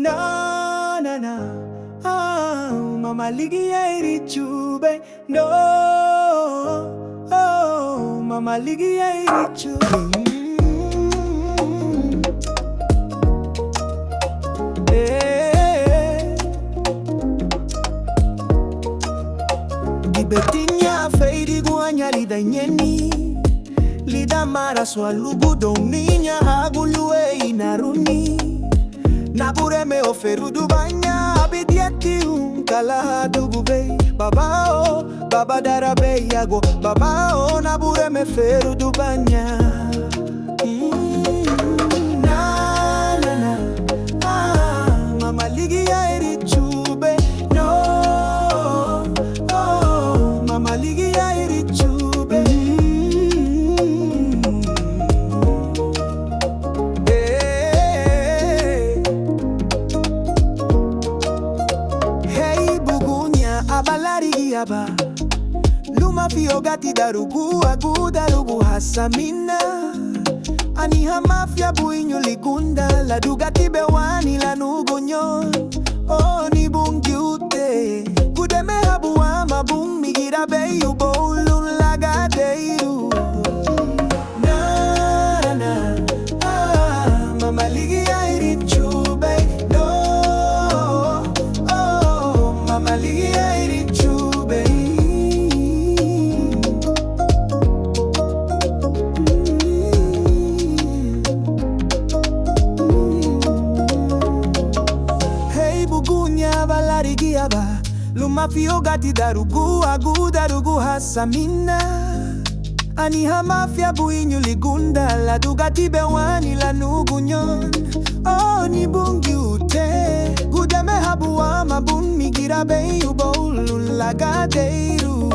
na na na. Mamaligia Irichoubei, no. Mamaligia Irichoubei. Betinya feidi guanya lida nyeni lida mara swalubu doninya hagulue inaruni nabure me oferudu banya abidiati kala dugube babao baba darabe yago babao nabure me ferudu banya na na na Mamaligia Irichoubei, no. Mamaligia Irichoubei. Hey bugunya abalarigia ba luma fiogati darugu agu darugu hasamina aniha mafia buinyo ligunda la dugati bewani la nugonyon oh ni bungiute kudeme habuwa mabung migira beyu bowlun lagadeiru na na Mamaligia Irichoubei, no. Mamaligia Irichoubei. Balarigia ba luma fiogati darugu agu darugu hasamina aniha mafia buinyo ligunda la dugati bewani la nugunyon oh ni bungi ute gudeme habuwa mabun migira beyu bowlun lagadeiru